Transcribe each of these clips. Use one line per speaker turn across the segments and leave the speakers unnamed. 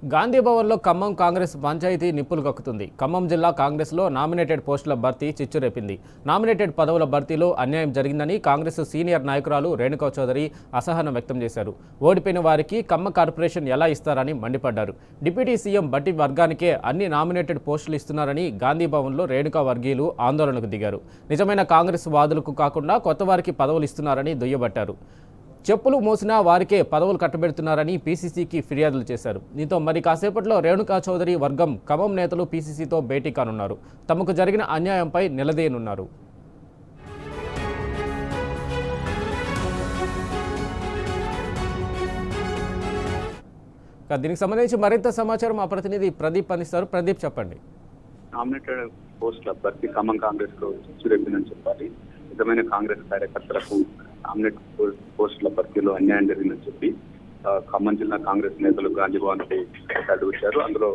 గాంధీ భవన్లో ఖమ్మం కాంగ్రెస్ పంచాయతీ నిప్పులు కక్కుతుంది. ఖమ్మం జిల్లా కాంగ్రెస్లో నామినేటెడ్ పోస్టుల భర్తీ చిచ్చురేపింది. నామినేటెడ్ పదవుల భర్తీలో అన్యాయం జరిగిందని కాంగ్రెస్ సీనియర్ నాయకురాలు రేణుకా చౌదరి అసహనం వ్యక్తం చేశారు. ఓడిపోయిన వారికి ఖమ్మం కార్పొరేషన్ ఎలా ఇస్తారని మండిపడ్డారు. డిప్యూటీ సీఎం బట్టి వర్గానికే అన్ని నామినేటెడ్ పోస్టులు ఇస్తున్నారని గాంధీ భవన్లో రేణుకా వర్గీయులు ఆందోళనకు దిగారు. నిజమైన కాంగ్రెస్ వాదులకు కాకుండా కొత్త వారికి పదవులు ఇస్తున్నారని దుయ్యబట్టారు. చెప్పులు మోసినా వారికే పదవులు కట్టబెడుతున్నారని పీసీసీకి ఫిర్యాదులు చేశారు. దీంతో మరి కాసేపట్లో రేణుకా చౌదరి వర్గం ఖమ్మం నేతలు పీసీసీతో భేటీ కానున్నారు. తమకు జరిగిన అన్యాయంపై నిలదీయనున్నారు. దీనికి సంబంధించి మరింత సమాచారం మా ప్రతినిధి ప్రదీప్ అందిస్తారు. ప్రదీప్, చెప్పండి.
నామినేటెడ్ పోస్టుల భర్తీ ఖమ్మం కాంగ్రెస్ లో చిచ్చురేపిందని చెప్పాలి. నిజమైన కాంగ్రెస్ కార్యకర్తలకు నామినేటెడ్ పోస్టుల భర్తీలో అన్యాయం జరిగిందని చెప్పి ఖమ్మం జిల్లా కాంగ్రెస్ నేతలు గాంధీ భవన్ పై అడ్డుకొచ్చారు. అందులో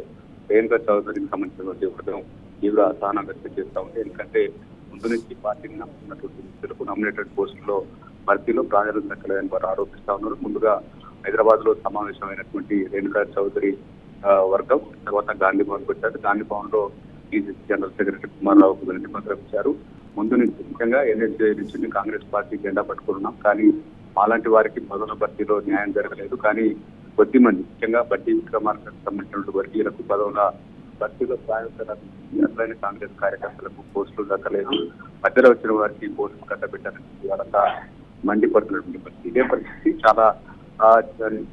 రేణుకా చౌదరికి సంబంధించినటువంటి వర్గం తీవ్ర అసహనం వ్యక్తం చేస్తూ ఉంది. ఎందుకంటే ముందు నుంచి పార్టీని నమ్ముతున్నటువంటి వ్యక్తులకు నామినేటెడ్ పోస్టుల్లో భర్తీలో ప్రాధాన్యత దక్కలేదని వారు ఆరోపిస్తా ఉన్నారు. ముందుగా హైదరాబాద్ లో సమావేశమైనటువంటి రేణుకా చౌదరి వర్గం తర్వాత గాంధీ భవన్కి వచ్చారు. గాంధీ భవన్ లో పిసిసి జనరల్ సెక్రటరీ కుమారరావుకు వినతి పత్రం ఇచ్చారు. ముందు నుంచి ముఖ్యంగా ఎన్ఎస్ఏ నుంచి కాంగ్రెస్ పార్టీ జెండా పట్టుకున్నాం, కానీ మాలాంటి వారికి పదవుల భర్తీలో న్యాయం జరగలేదు. కానీ కొద్ది మంది ముఖ్యంగా బట్టి విక్రమార్కకు సంబంధించినటువంటి వర్గీయులకు పదవుల భర్తీలో ప్రాధాన్యత అసలైన కాంగ్రెస్ కార్యకర్తలకు పోస్టులు దక్కలేదు. మధ్యలో వచ్చిన వారికి పోస్టులు కట్టబెట్టారని వాళ్ళంతా మండిపడుతున్నటువంటి పరిస్థితి. ఇదే పరిస్థితి చాలా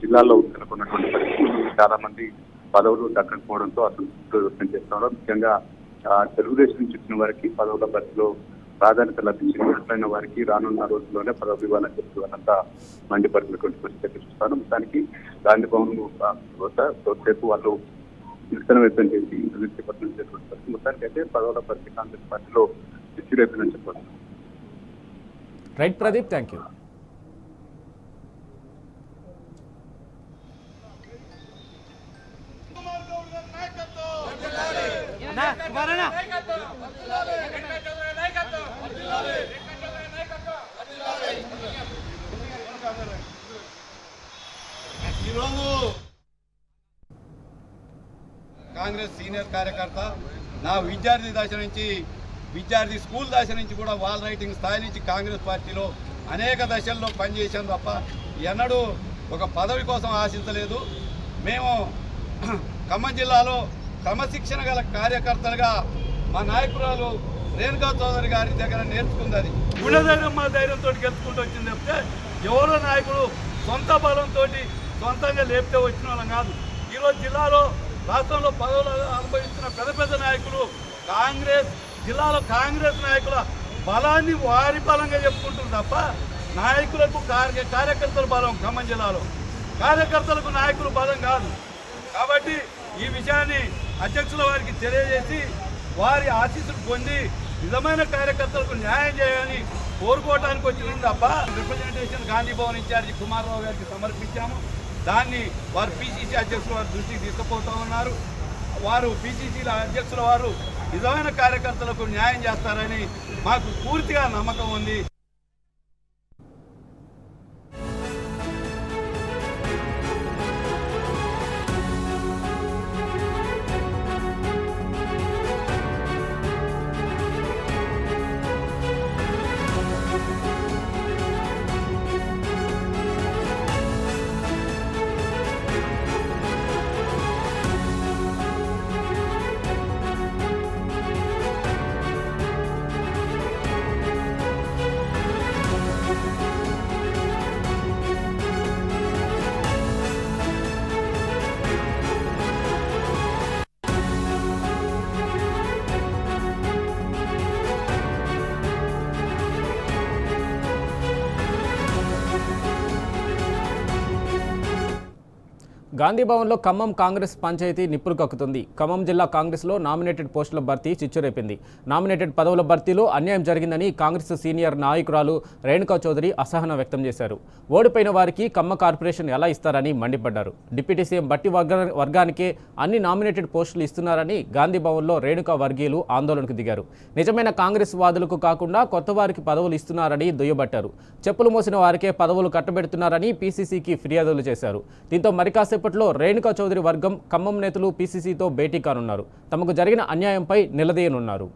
జిల్లాల్లో నెలకొన్నటువంటి పరిస్థితి. చాలా మంది పదవులు దక్కకపోవడంతో అసంతృప్తి వ్యక్తం చేస్తున్నారు. ముఖ్యంగా తెలుగుదేశం నుంచి వచ్చిన వారికి పదవుల భర్తీలో ప్రాధాన్యత లభించింది. అట్లయిన వారికి రానున్న రోజుల్లోనే పదవులు ఇవ్వాలని చెప్పి వాళ్ళంతా మండిపడుతున్నటువంటి పరిస్థితి చూస్తాను. మొత్తానికి గాంధీ భవన్ సేపు వాళ్ళు నిరసన వ్యక్తం చేసి పత్రం చేసినటువంటి పరిస్థితి. మొత్తానికి అయితే పదవుల భర్తీ కాంగ్రెస్ పార్టీలో చిచ్చురేపిందని చెప్పవచ్చు.
Right Pradeep, thank you.
Congress senior కార్యకర్త, నా విద్యార్థి దశ నుంచి స్కూల్ దశ నుంచి కూడా వాల్ రైటింగ్ స్థాయి నుంచి కాంగ్రెస్ పార్టీలో అనేక దశల్లో పనిచేశాం తప్ప ఎన్నడూ ఒక పదవి కోసం ఆశించలేదు. మేము ఖమ్మం జిల్లాలో క్రమశిక్షణ గల కార్యకర్తలుగా మా నాయకురాలు రేణుకా చౌదరి గారి దగ్గర నేర్చుకుంది. గుండె ధైర్యం మా ధైర్యంతో గెలుచుకుంటూ వచ్చింది తప్పితే ఎవరో నాయకుడు సొంత బలంతో సొంతంగా లేపితే వచ్చిన వాళ్ళం కాదు. ఈరోజు జిల్లాలో రాష్ట్రంలో పదవులు అనుభవిస్తున్న పెద్ద నాయకులు జిల్లాలో కాంగ్రెస్ నాయకుల బలాన్ని వారి బలంగా చెప్పుకుంటారు తప్ప నాయకులకు కార్యకర్తల బలం ఖమ్మం జిల్లాలో కార్యకర్తలకు నాయకులు బలం కాదు. కాబట్టి ఈ విషయాన్ని అధ్యక్షుల వారికి తెలియజేసి వారి ఆశీస్సులు పొంది నిజమైన కార్యకర్తలకు న్యాయం చేయాలని కోరుకోవడానికి వచ్చింది తప్ప రిప్రజెంటేషన్ గాంధీ భవన్ ఇన్ఛార్జి కుమారరావు గారికి సమర్పించాము. దాన్ని వారు పిసిసి అధ్యక్షుల వారి దృష్టికి తీసుకుపోతూ ఉన్నారు. వారు పిసిసిల అధ్యక్షుల వారు నిజమైన కార్యకర్తలకు న్యాయం చేస్తారని మాకు పూర్తిగా నమ్మకం ఉంది.
గాంధీ భవన్లో ఖమ్మం కాంగ్రెస్ పంచాయతీ నిప్పులు కక్కుతుంది. ఖమ్మం జిల్లా కాంగ్రెస్లో నామినేటెడ్ పోస్టుల భర్తీ చిచ్చురేపింది. నామినేటెడ్ పదవుల భర్తీలో అన్యాయం జరిగిందని కాంగ్రెస్ సీనియర్ నాయకురాలు రేణుకా చౌదరి అసహనం వ్యక్తం చేశారు. ఓడిపోయిన వారికి ఖమ్మం కార్పొరేషన్ ఎలా ఇస్తారని మండిపడ్డారు. డిప్యూటీ సీఎం బట్టి వర్గానికే అన్ని నామినేటెడ్ పోస్టులు ఇస్తున్నారని గాంధీ భవన్లో రేణుకా వర్గీయులు ఆందోళనకు దిగారు. నిజమైన కాంగ్రెస్ వాదులకు కాకుండా కొత్త వారికి పదవులు ఇస్తున్నారని దుయ్యబట్టారు. చెప్పులు మోసిన వారికే పదవులు కట్టబెడుతున్నారని పీసీసీకి ఫిర్యాదులు చేశారు. దీంతో మరికాసేపు కాసేపట్లో రేణుకా చౌదరి వర్గం ఖమ్మం నేతలు పీసీసీతో భేటీ కానున్నారు. తమకు జరిగిన అన్యాయంపై నిలదీయనున్నారు.